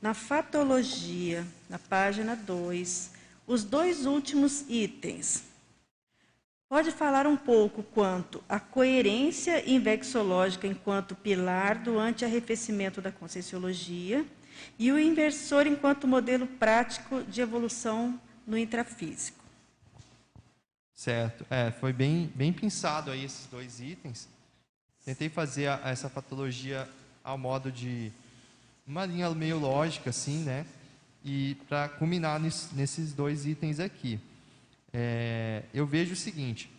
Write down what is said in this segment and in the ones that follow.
na fatologia, na página 2, os dois últimos itens. Pode falar um pouco quanto à coerência invexológica enquanto pilar do antiarrefecimento da Conscienciologia e o inversor enquanto modelo prático de evolução no intrafísico. Certo. Foi bem pensado aí esses dois itens. Tentei fazer essa patologia ao modo de uma linha meio lógica, assim, né? E para culminar nesses dois itens aqui. Eu vejo o seguinte: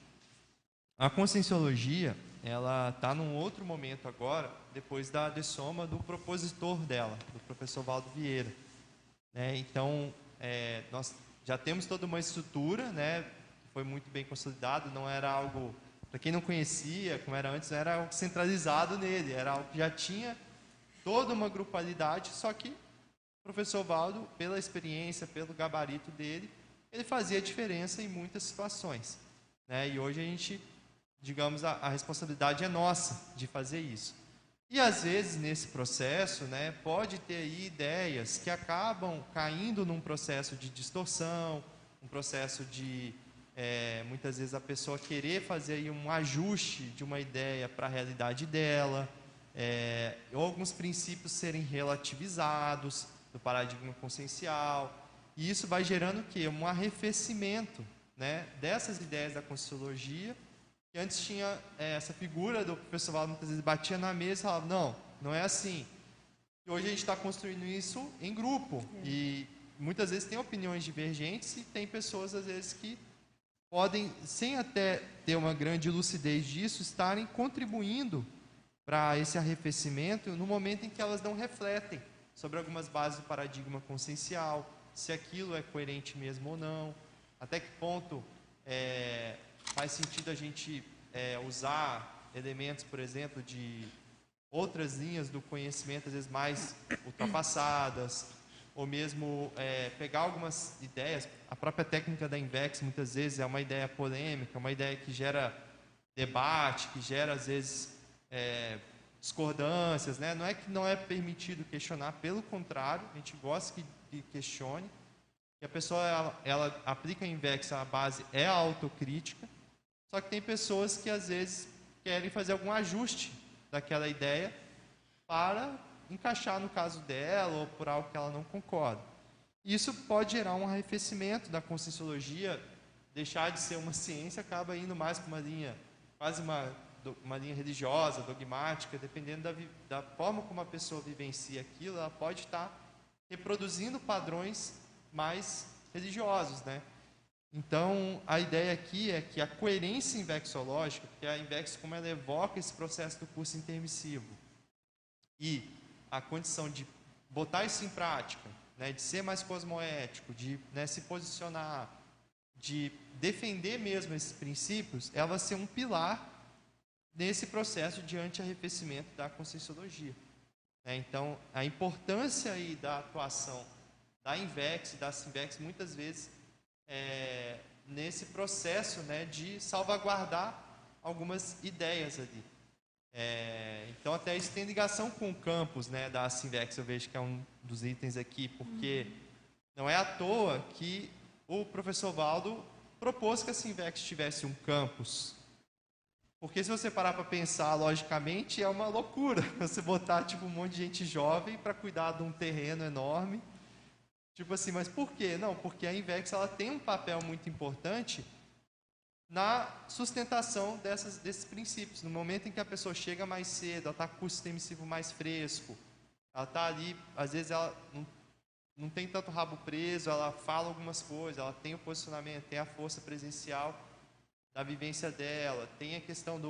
a Conscienciologia, ela está num outro momento agora, depois da dessoma do propositor dela, do professor Valdo Vieira. Então, nós já temos toda uma estrutura, né? Foi muito bem consolidado, não era algo, para quem não conhecia, como era antes, não era algo centralizado nele, era algo que já tinha toda uma grupalidade, só que o professor Valdo, pela experiência, pelo gabarito dele, ele fazia diferença em muitas situações, né? E hoje a gente, digamos, a responsabilidade é nossa de fazer isso. E às vezes nesse processo, né, pode ter aí ideias que acabam caindo num processo de distorção, um processo de muitas vezes a pessoa querer fazer aí um ajuste de uma ideia para a realidade dela, ou alguns princípios serem relativizados do paradigma consciencial, e isso vai gerando o quê? Um arrefecimento, né, dessas ideias da Conscienciologia, que antes tinha essa figura do professor Valdo, muitas vezes batia na mesa e falava, não é assim. E hoje a gente está construindo isso em grupo, e muitas vezes tem opiniões divergentes e tem pessoas, às vezes, que podem, sem até ter uma grande lucidez disso, estarem contribuindo para esse arrefecimento no momento em que elas não refletem sobre algumas bases do paradigma consciencial, se aquilo é coerente mesmo ou não, até que ponto faz sentido a gente usar elementos, por exemplo, de outras linhas do conhecimento, às vezes mais ultrapassadas, ou mesmo pegar algumas ideias. A própria técnica da Invex, muitas vezes, é uma ideia polêmica, uma ideia que gera debate, que gera, às vezes, discordâncias, né? Não é que não é permitido questionar, pelo contrário, a gente gosta que questione. E a pessoa, ela aplica a Invex, a base é a autocrítica, só que tem pessoas que, às vezes, querem fazer algum ajuste daquela ideia para encaixar no caso dela ou por algo que ela não concorda. Isso pode gerar um arrefecimento da Conscienciologia, deixar de ser uma ciência, acaba indo mais para uma linha, quase uma linha religiosa, dogmática, dependendo da forma como a pessoa vivencia aquilo, ela pode estar reproduzindo padrões mais religiosos, né? Então, a ideia aqui é que a coerência invexológica, porque a Invex, como ela evoca esse processo do curso intermissivo, e a condição de botar isso em prática, né, de ser mais cosmoético, de, né, se posicionar, de defender mesmo esses princípios, ela vai ser um pilar nesse processo de anti-arrefecimento da Conscienciologia. Então, a importância aí da atuação da Invex e da Simvex, muitas vezes, nesse processo, né, de salvaguardar algumas ideias ali. Então, até isso tem ligação com o campus, né, da Simvex, eu vejo que é um dos itens aqui, porque não é à toa que o professor Valdo propôs que a Simvex tivesse um campus. Porque se você parar para pensar logicamente, é uma loucura você botar tipo um monte de gente jovem para cuidar de um terreno enorme. Tipo assim, mas por quê? Não, porque a Invex ela tem um papel muito importante na sustentação desses princípios. No momento em que a pessoa chega mais cedo, ela está com o curso emissivo mais fresco, ela está ali, às vezes ela não tem tanto rabo preso, ela fala algumas coisas, ela tem o posicionamento, tem a força presencial da vivência dela, tem a questão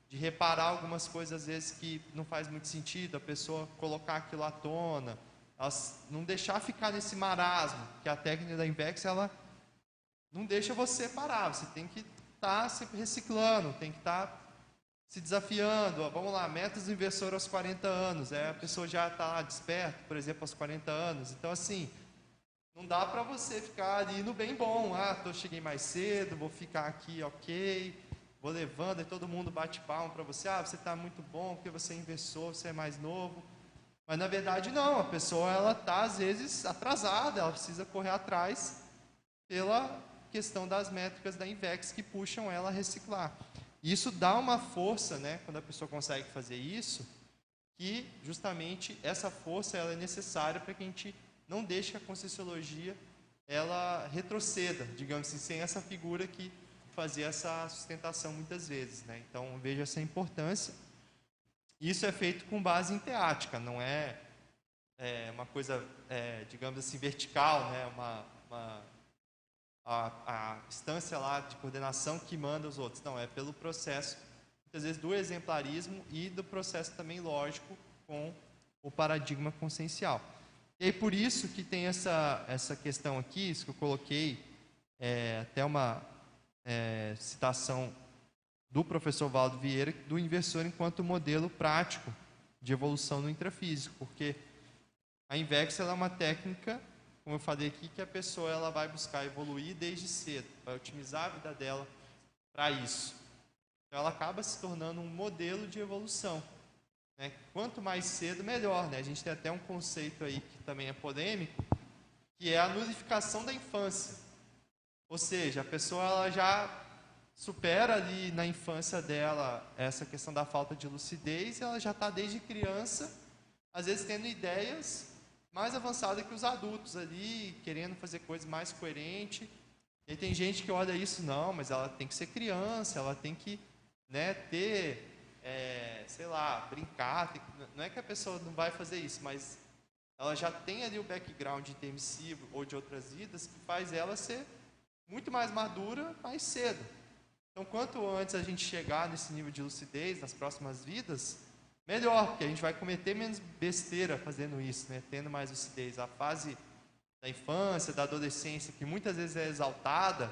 de reparar algumas coisas, às vezes, que não faz muito sentido, a pessoa colocar aquilo à tona, não deixar ficar nesse marasmo, que a técnica da Invex, ela não deixa você parar, você tem que estar sempre reciclando, tem que estar se desafiando. Vamos lá, metas do inversor aos 40 anos, a pessoa já está desperta, por exemplo, aos 40 anos. Então, assim, não dá para você ficar ali no bem bom. Cheguei mais cedo, vou ficar aqui, ok, vou levando, e todo mundo bate palma para você. Você está muito bom, porque você é inversor, você é mais novo. Mas na verdade não, a pessoa ela está às vezes atrasada, ela precisa correr atrás pela questão das métricas da INVEX que puxam ela a reciclar. Isso dá uma força, né, quando a pessoa consegue fazer isso, que justamente essa força ela é necessária para que a gente não deixe que a Conscienciologia ela retroceda, digamos assim, sem essa figura que fazia essa sustentação muitas vezes, né? Então veja essa importância. Isso é feito com base em teática, não é, uma coisa, digamos assim, vertical, né? A instância lá de coordenação que manda os outros. Não, é pelo processo, muitas vezes, do exemplarismo e do processo também lógico com o paradigma consciencial. E aí, por isso que tem essa questão aqui, isso que eu coloquei, até uma citação do professor Valdo Vieira, do inversor enquanto modelo prático de evolução no intrafísico, porque a INVEX ela é uma técnica, como eu falei aqui, que a pessoa ela vai buscar evoluir desde cedo, vai otimizar a vida dela para isso. Então ela acaba se tornando um modelo de evolução, né? Quanto mais cedo, melhor, né? A gente tem até um conceito aí que também é polêmico, que é a nulificação da infância. Ou seja, a pessoa ela já supera ali na infância dela essa questão da falta de lucidez, e ela já está desde criança, às vezes tendo ideias mais avançadas que os adultos ali, querendo fazer coisas mais coerentes. E aí tem gente que olha isso, não, mas ela tem que ser criança, ela tem que, né, ter, sei lá, brincar. Não é que a pessoa não vai fazer isso, mas ela já tem ali o background intermissivo ou de outras vidas que faz ela ser muito mais madura mais cedo. Então, quanto antes a gente chegar nesse nível de lucidez nas próximas vidas, melhor, porque a gente vai cometer menos besteira fazendo isso, né? Tendo mais lucidez. A fase da infância, da adolescência, que muitas vezes é exaltada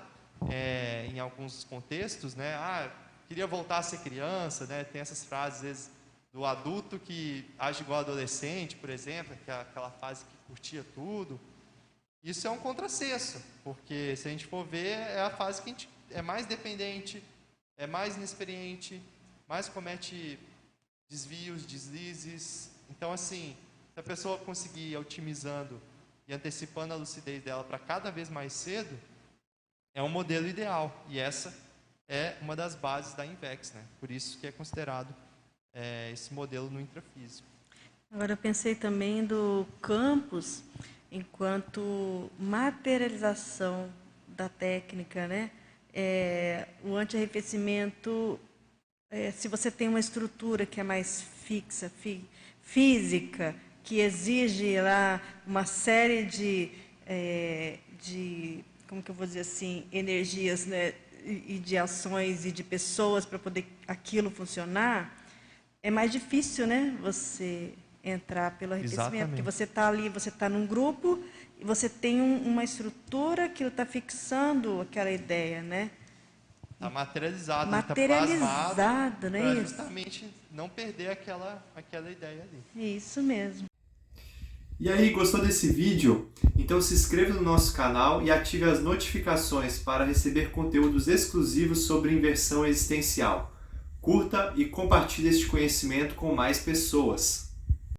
em alguns contextos, né? Ah, queria voltar a ser criança, né? Tem essas frases, às vezes, do adulto que age igual adolescente, por exemplo, que é aquela fase que curtia tudo. Isso é um contrassenso, porque se a gente for ver, é a fase que a gente é mais dependente, é mais inexperiente, mais comete desvios, deslizes. Então, assim, se a pessoa conseguir ir otimizando e antecipando a lucidez dela para cada vez mais cedo, é um modelo ideal. E essa é uma das bases da INVEX, né? Por isso que é considerado esse modelo no intrafísico. Agora, eu pensei também do campus enquanto materialização da técnica, né? O antirrefecimento, se você tem uma estrutura que é mais fixa, física, que exige lá uma série de como que eu vou dizer assim, energias, né, e de ações e de pessoas para poder aquilo funcionar, é mais difícil, né, você entrar pelo arrefecimento. Exatamente. Porque você está ali, você está num grupo e você tem uma estrutura que está fixando aquela ideia, né? Está materializado, materializado, né? Para justamente não perder aquela ideia ali. Isso mesmo. E aí, gostou desse vídeo? Então se inscreva no nosso canal e ative as notificações para receber conteúdos exclusivos sobre inversão existencial. Curta e compartilhe este conhecimento com mais pessoas.